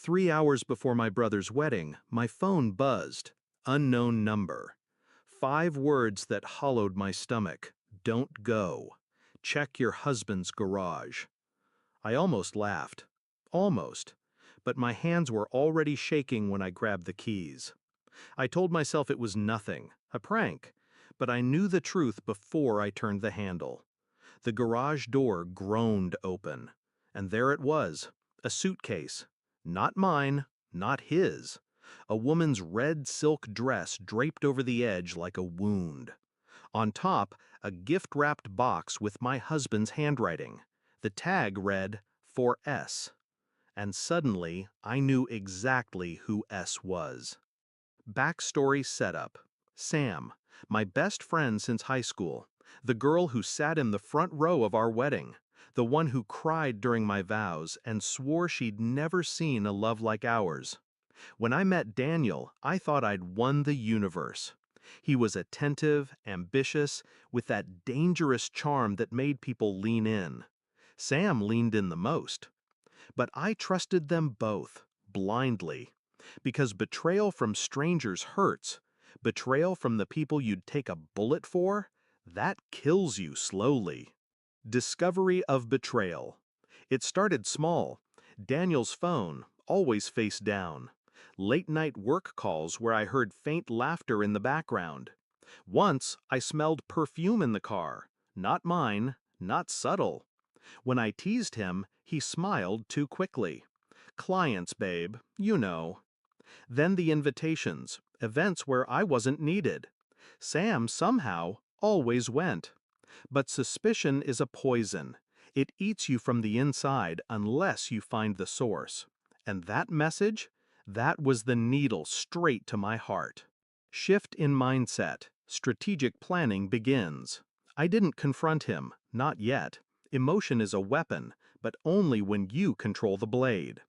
3 hours before my brother's wedding, my phone buzzed. Unknown number. 5 words that hollowed my stomach. Don't go. Check your husband's garage. I almost laughed. Almost. But my hands were already shaking when I grabbed the keys. I told myself it was nothing, a prank, but I knew the truth before I turned the handle. The garage door groaned open, and there it was, a suitcase. Not mine, not his. A woman's red silk dress draped over the edge like a wound. On top, a gift-wrapped box with my husband's handwriting. The tag read, "For S." And suddenly, I knew exactly who S was. Backstory setup. Sam, my best friend since high school. The girl who sat in the front row of our wedding. The one who cried during my vows and swore she'd never seen a love like ours. When I met Daniel, I thought I'd won the universe. He was attentive, ambitious, with that dangerous charm that made people lean in. Sam leaned in the most. But I trusted them both, blindly. Because betrayal from strangers hurts. Betrayal from the people you'd take a bullet for, that kills you slowly. Discovery of betrayal. It started small. Daniel's phone, always face down. Late-night work calls where I heard faint laughter in the background. Once, I smelled perfume in the car. Not mine, not subtle. When I teased him, he smiled too quickly. Clients, babe, you know. Then the invitations, events where I wasn't needed. Sam somehow always went. But suspicion is a poison. It eats you from the inside unless you find the source. And that message? That was the needle straight to my heart. Shift in mindset. Strategic planning begins. I didn't confront him, not yet. Emotion is a weapon, but only when you control the blade.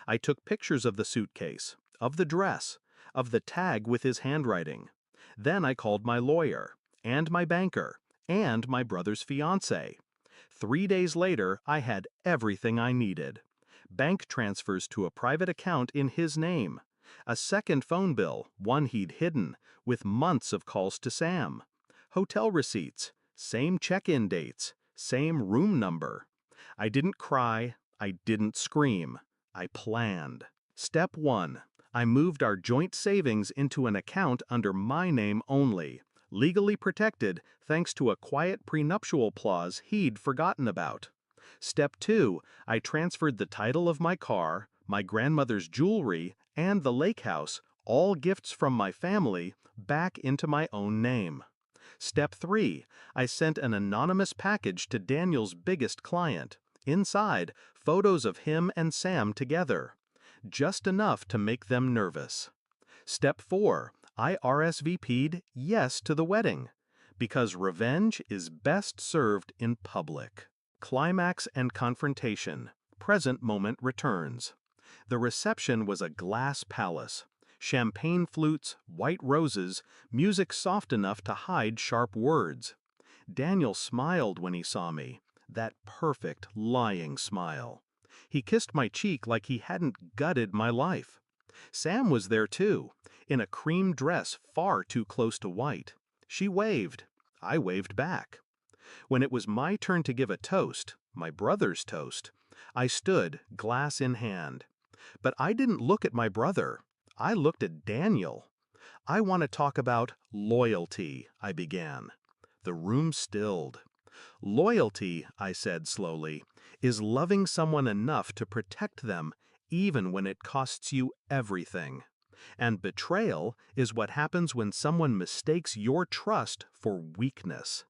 I took pictures of the suitcase, of the dress, of the tag with his handwriting. Then I called my lawyer, and my banker, and my brother's fiancé. 3 days later, I had everything I needed. Bank transfers to a private account in his name. A second phone bill, one he'd hidden, with months of calls to Sam. Hotel receipts, same check-in dates, same room number. I didn't cry, I didn't scream. I planned. Step 1. I moved our joint savings into an account under my name only, legally protected thanks to a quiet prenuptial clause he'd forgotten about. Step 2. I transferred the title of my car, my grandmother's jewelry, and the lake house, all gifts from my family, back into my own name. Step 3. I sent an anonymous package to Daniel's biggest client. Inside, photos of him and Sam together. Just enough to make them nervous. Step 4. I RSVP'd yes to the wedding. Because revenge is best served in public. Climax and confrontation. Present moment returns. The reception was a glass palace. Champagne flutes, white roses, music soft enough to hide sharp words. Daniel smiled when he saw me. That perfect, lying smile. He kissed my cheek like he hadn't gutted my life. Sam was there too, in a cream dress far too close to white. She waved. I waved back. When it was my turn to give a toast, my brother's toast, I stood, glass in hand. But I didn't look at my brother. I looked at Daniel. I want to talk about loyalty, I began. The room stilled. Loyalty, I said slowly, is loving someone enough to protect them even when it costs you everything. And betrayal is what happens when someone mistakes your trust for weakness.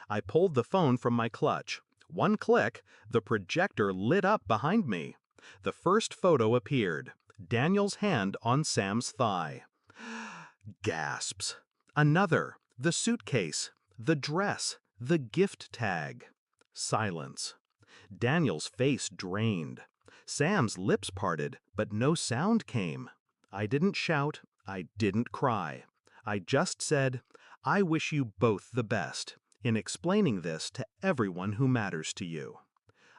I pulled the phone from my clutch. One click, the projector lit up behind me. The first photo appeared, Daniel's hand on Sam's thigh. Gasps. Another, the suitcase, the dress, the gift tag. Silence. Daniel's face drained. Sam's lips parted, but no sound came. I didn't shout. I didn't cry. I just said, I wish you both the best in explaining this to everyone who matters to you.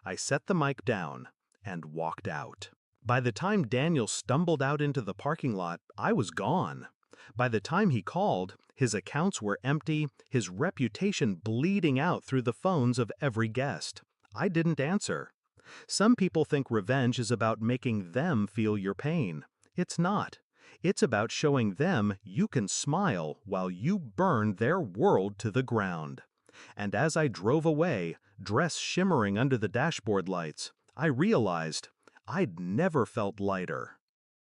I set the mic down and walked out. By the time Daniel stumbled out into the parking lot, I was gone. By the time he called, his accounts were empty, his reputation bleeding out through the phones of every guest. I didn't answer. Some people think revenge is about making them feel your pain. It's not. It's about showing them you can smile while you burn their world to the ground. And as I drove away, dress shimmering under the dashboard lights, I realized I'd never felt lighter.